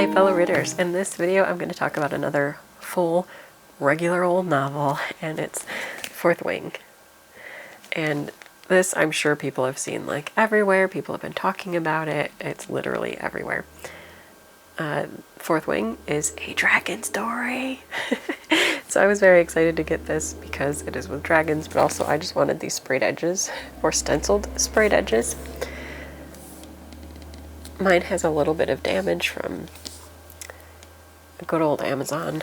Hi fellow readers, in this video I'm going to talk about another full regular old novel, and it's Fourth Wing. And this I'm sure people have seen like everywhere, people have been talking about it, it's literally everywhere. Fourth Wing is a dragon story. So I was very excited to get this because it is with dragons, but also I just wanted these sprayed edges, or stenciled sprayed edges. Mine has a little bit of damage from good old Amazon.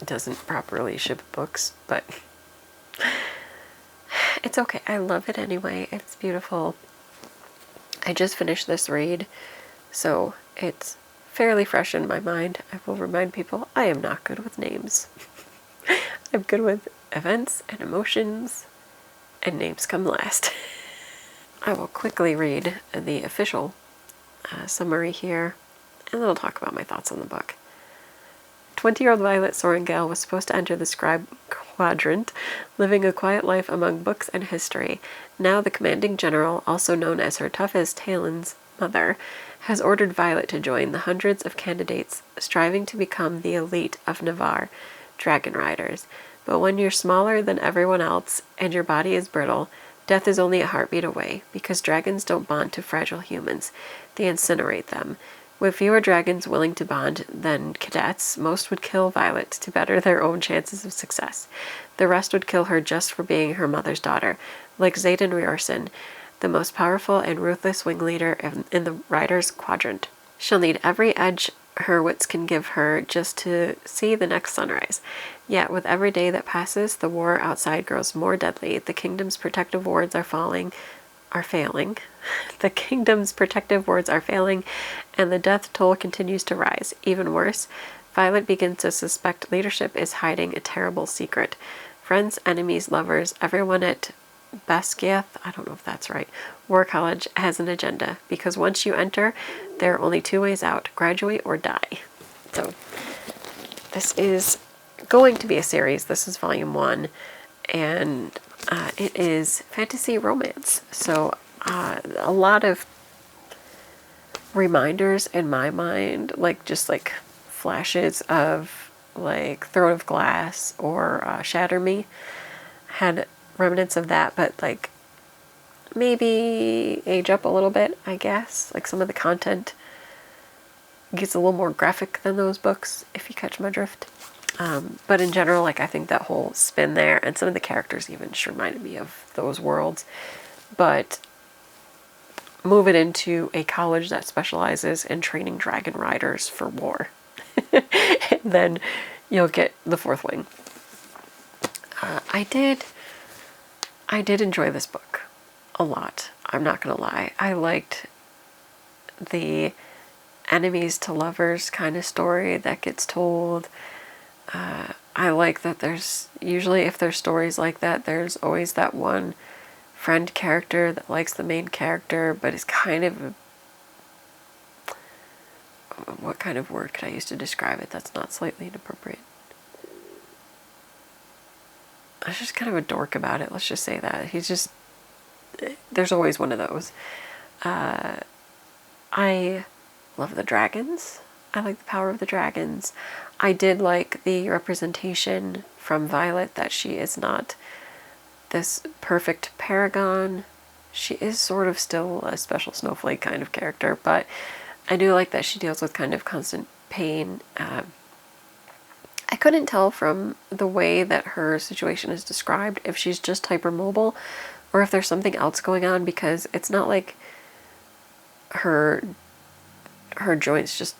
It doesn't properly ship books, but it's okay. I love it anyway. It's beautiful. I just finished this read, so it's fairly fresh in my mind. I will remind people I am not good with names. I'm good with events and emotions, and names come last. I will quickly read the official summary here, and then I'll talk about my thoughts on the book. 20-year-old Violet Sorrengail was supposed to enter the scribe quadrant, living a quiet life among books and history. Now the commanding general, also known as her toughest Talen's mother, has ordered Violet to join the hundreds of candidates striving to become the elite of Navarre, dragon riders. But when you're smaller than everyone else and your body is brittle, death is only a heartbeat away, because dragons don't bond to fragile humans. They incinerate them. With fewer dragons willing to bond than cadets, most would kill Violet to better their own chances of success. The rest would kill her just for being her mother's daughter, like Xaden Riorson, the most powerful and ruthless wing leader in the Riders' Quadrant. She'll need every edge her wits can give her just to see the next sunrise. Yet, with every day that passes, the war outside grows more deadly. The kingdom's protective wards are failing. The kingdom's protective wards are failing, and the death toll continues to rise. Even worse, Violet begins to suspect leadership is hiding a terrible secret. Friends, enemies, lovers, everyone at Basquiat, I don't know if that's right, War College has an agenda, because once you enter, there are only two ways out: graduate or die. So this is going to be a series. This is volume 1, and it is fantasy romance. So a lot of reminders in my mind, like just like flashes of like Throne of Glass or Shatter Me, had remnants of that, but like maybe age up a little bit, I guess. Like some of the content gets a little more graphic than those books, if you catch my drift. But in general, like I think that whole spin there, and some of the characters even just reminded me of those worlds. But move it into a college that specializes in training dragon riders for war. And then you'll get the Fourth Wing. I did enjoy this book a lot. I'm not gonna lie. I liked the enemies to lovers kind of story that gets told. I like that there's usually, if there's stories like that, there's always that one friend character that likes the main character, but is kind of what kind of word could I use to describe it that's not slightly inappropriate? I was just kind of a dork about it, let's just say that. There's always one of those. I love the dragons. I like the power of the dragons. I did like the representation from Violet that she is not this perfect paragon. She is sort of still a special snowflake kind of character, but I do like that she deals with kind of constant pain. I couldn't tell from the way that her situation is described if she's just hypermobile or if there's something else going on, because it's not like her joints just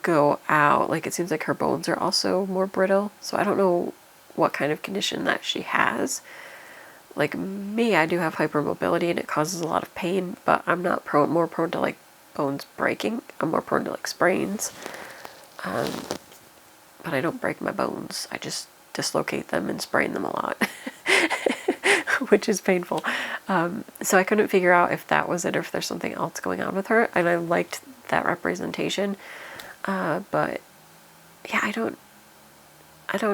go out. Like it seems like her bones are also more brittle. So I don't know what kind of condition that she has. Like me, I do have hypermobility and it causes a lot of pain, but I'm not more prone to like bones breaking. I'm more prone to like sprains. But I don't break my bones. I just dislocate them and sprain them a lot, which is painful. So I couldn't figure out if that was it or if there's something else going on with her. And I liked that representation. But yeah, I don't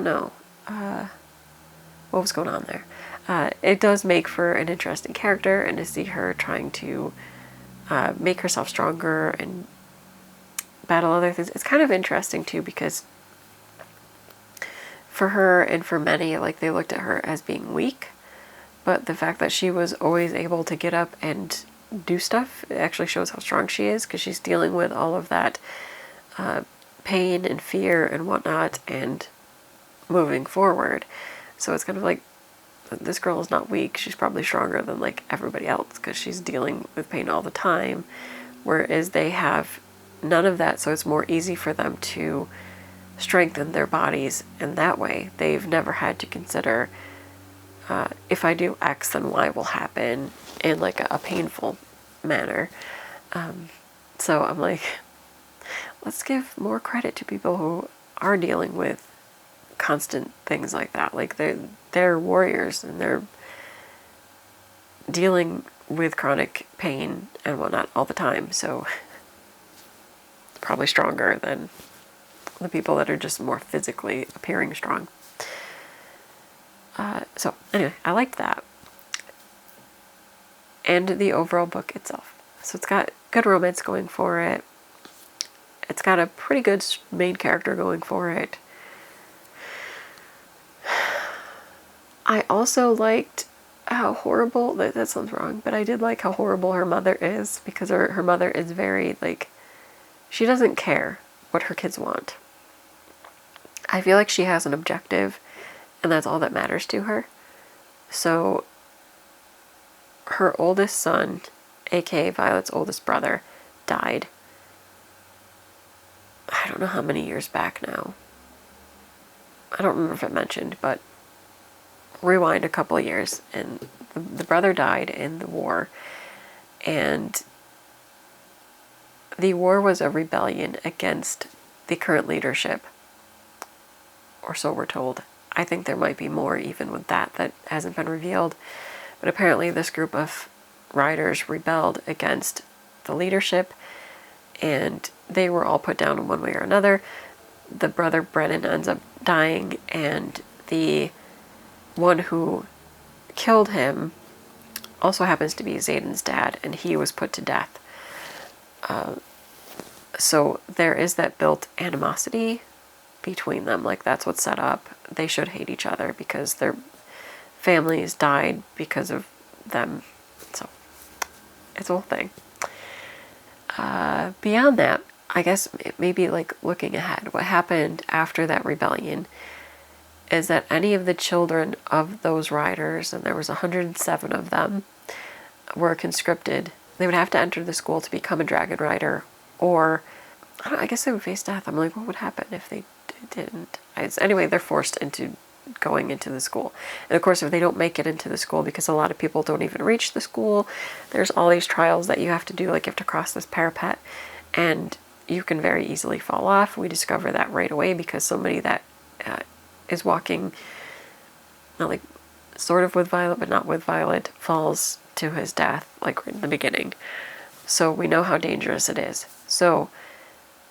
know what was going on there. It does make for an interesting character, and to see her trying to make herself stronger and battle other things. It's kind of interesting too, because for her and for many, like, they looked at her as being weak, but the fact that she was always able to get up and do stuff, it actually shows how strong she is, because she's dealing with all of that pain and fear and whatnot and moving forward. So it's kind of like, this girl is not weak. She's probably stronger than like everybody else, because she's dealing with pain all the time, whereas they have none of that. So it's more easy for them to strengthen their bodies in that way. They've never had to consider, if I do X, then Y will happen in like a painful manner. So I'm like, let's give more credit to people who are dealing with constant things like that. Like, they're warriors, and they're dealing with chronic pain and whatnot all the time. So probably stronger than the people that are just more physically appearing strong. So anyway, I liked that. And the overall book itself. So it's got good romance going for it. It's got a pretty good main character going for it. I also liked how horrible, that sounds wrong, but I did like how horrible her mother is, because her mother is very, like, she doesn't care what her kids want. I feel like she has an objective, and that's all that matters to her. So her oldest son, aka Violet's oldest brother, died. I don't know how many years back now. I don't remember if it mentioned, but rewind a couple of years, and the brother died in the war, and the war was a rebellion against the current leadership, or so we're told. I think there might be more even with that hasn't been revealed, but apparently this group of riders rebelled against the leadership, and they were all put down in one way or another. The brother Brennan ends up dying, and the one who killed him also happens to be Xaden's dad, and he was put to death. So there is that built animosity between them. Like, that's what's set up. They should hate each other because their families died because of them. So it's a whole thing. Beyond that, I guess maybe like looking ahead, what happened after that rebellion is that any of the children of those riders, and there was 107 of them, were conscripted. They would have to enter the school to become a dragon rider, or I guess they would face death. I'm like, what would happen if they didn't? Anyway, they're forced into going into the school. And of course, if they don't make it into the school, because a lot of people don't even reach the school, there's all these trials that you have to do. Like, you have to cross this parapet, and you can very easily fall off. We discover that right away, because somebody that is walking, not like sort of with Violet, but not with Violet, falls to his death, like right in the beginning. So we know how dangerous it is. So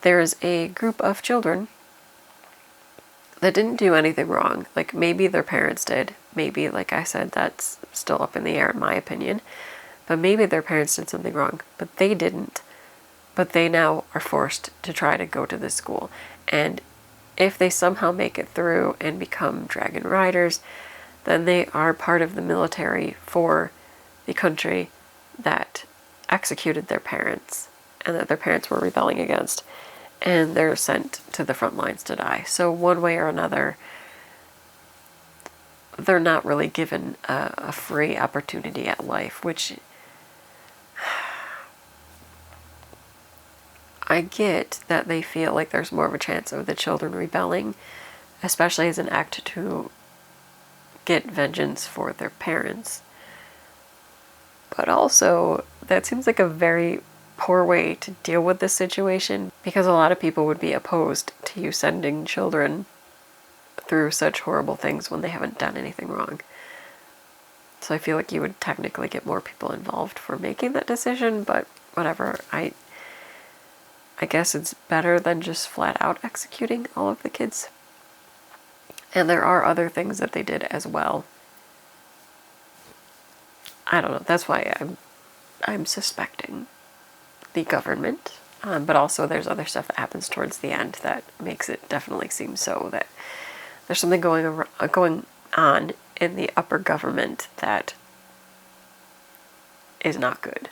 there's a group of children that didn't do anything wrong. Like, maybe their parents did. Maybe, like I said, that's still up in the air in my opinion. But maybe their parents did something wrong, but they didn't. But they now are forced to try to go to this school. And if they somehow make it through and become dragon riders, then they are part of the military for the country that executed their parents and that their parents were rebelling against. And they're sent to the front lines to die. So one way or another, they're not really given a free opportunity at life, which I get that they feel like there's more of a chance of the children rebelling, especially as an act to get vengeance for their parents. But also, that seems like a very poor way to deal with this situation, because a lot of people would be opposed to you sending children through such horrible things when they haven't done anything wrong. So I feel like you would technically get more people involved for making that decision, but whatever. I guess it's better than just flat out executing all of the kids. And there are other things that they did as well. I don't know. That's why I'm suspecting the government But also there's other stuff that happens towards the end that makes it definitely seem so that there's something going on in the upper government that is not good.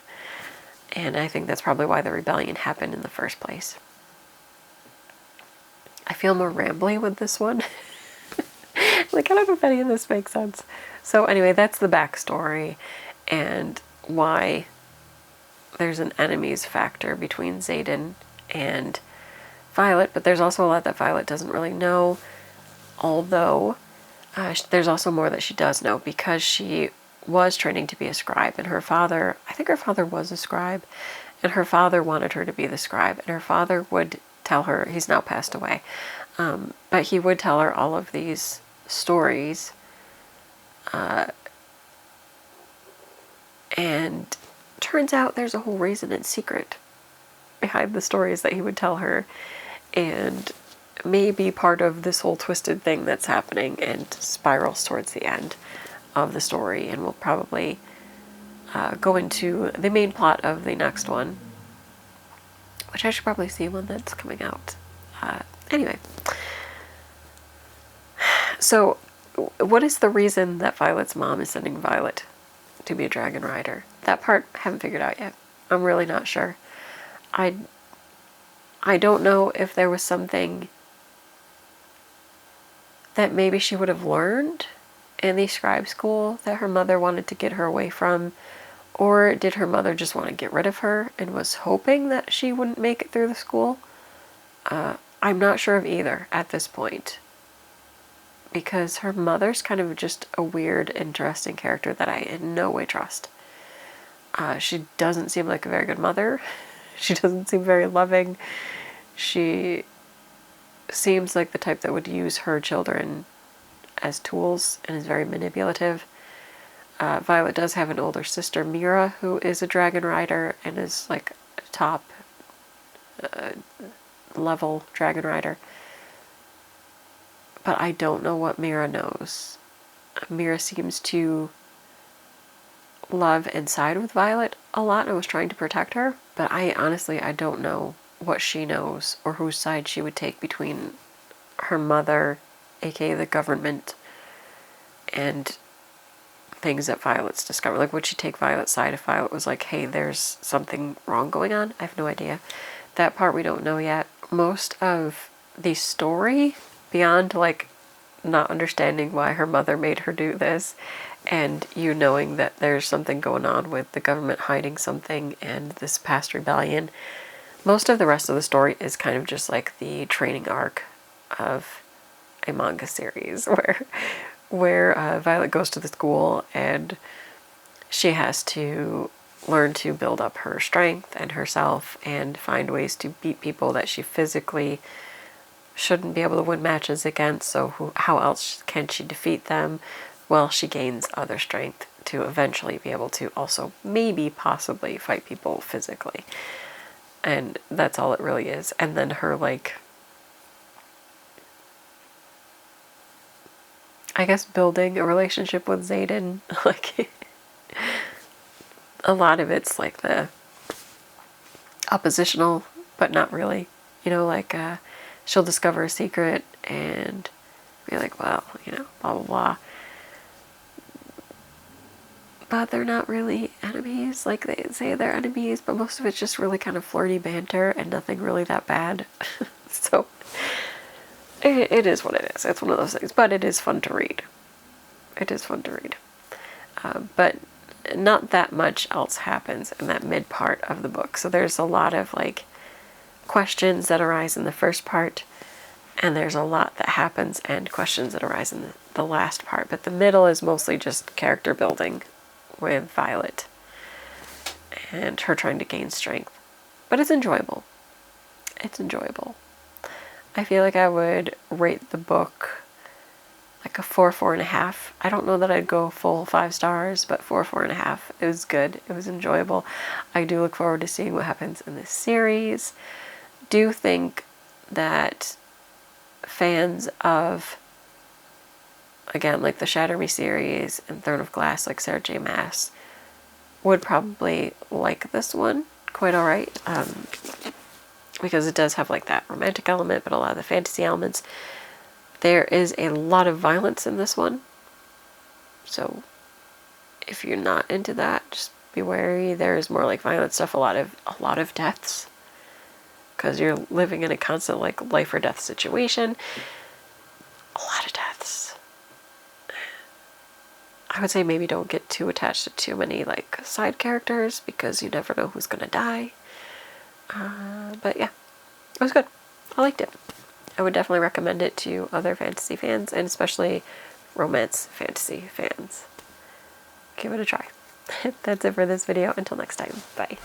And I think that's probably why the rebellion happened in the first place. I feel more rambly with this one. Like, I don't know if any of this makes sense. So anyway, that's the backstory and why there's an enemies factor between Xaden and Violet, but there's also a lot that Violet doesn't really know, although there's also more that she does know because she was training to be a scribe, and her father, I think her father was a scribe, and her father wanted her to be the scribe, and her father would tell her, he's now passed away, but he would tell her all of these stories, and turns out there's a whole reason and secret behind the stories that he would tell her, and maybe part of this whole twisted thing that's happening and spirals towards the end of the story, and we'll probably go into the main plot of the next one, which I should probably see when that's coming out. Anyway, so what is the reason that Violet's mom is sending Violet to be a dragon rider? That part I haven't figured out yet. I'm really not sure. I don't know if there was something that maybe she would have learned in the scribe school that her mother wanted to get her away from, or did her mother just want to get rid of her and was hoping that she wouldn't make it through the school? I'm not sure of either at this point, because her mother's kind of just a weird, interesting character that I in no way trust. She doesn't seem like a very good mother. She doesn't seem very loving. She seems like the type that would use her children as tools and is very manipulative. Violet does have an older sister, Mira, who is a dragon rider and is like a top level dragon rider. But I don't know what Mira knows. Mira seems to love and side with Violet a lot and was trying to protect her, but I don't know what she knows or whose side she would take between her mother, aka the government, and things that Violet's discovered. Like, would she take Violet's side if Violet was like, hey, there's something wrong going on? I have no idea. That part we don't know yet. Most of the story, beyond like not understanding why her mother made her do this, and you knowing that there's something going on with the government hiding something and this past rebellion, most of the rest of the story is kind of just like the training arc of a manga series where Violet goes to the school and she has to learn to build up her strength and herself and find ways to beat people that she physically shouldn't be able to win matches against. So how else can she defeat them? Well, she gains other strength to eventually be able to also maybe possibly fight people physically. And that's all it really is. And then her, like, I guess building a relationship with Xaden, like, a lot of it's like the oppositional, but not really. You know, like, she'll discover a secret and be like, well, you know, blah, blah, blah. But they're not really enemies. Like, they say they're enemies, but most of it's just really kind of flirty banter and nothing really that bad. So, it is what it is. It's one of those things. But it is fun to read. It is fun to read. But not that much else happens in that mid part of the book. So there's a lot of, like, questions that arise in the first part, and there's a lot that happens and questions that arise in the last part. But the middle is mostly just character building with Violet and her trying to gain strength. But it's enjoyable. It's enjoyable. I feel like I would rate the book like a 4, 4.5. I don't know that I'd go full 5 stars, but 4, 4.5. It was good. It was enjoyable. I do look forward to seeing what happens in this series. Do think that fans of, again, like the Shatter Me series and Throne of Glass, like Sarah J. Maas, would probably like this one quite alright. because it does have like that romantic element, but a lot of the fantasy elements. There is a lot of violence in this one, so if you're not into that, just be wary. There's more like violent stuff, a lot of deaths, because you're living in a constant like life or death situation. A lot of deaths. I would say maybe don't get too attached to too many like side characters, because you never know who's gonna die. But yeah, it was good. I liked it. I would definitely recommend it to other fantasy fans, and especially romance fantasy fans. Give it a try. That's it for this video. Until next time, bye.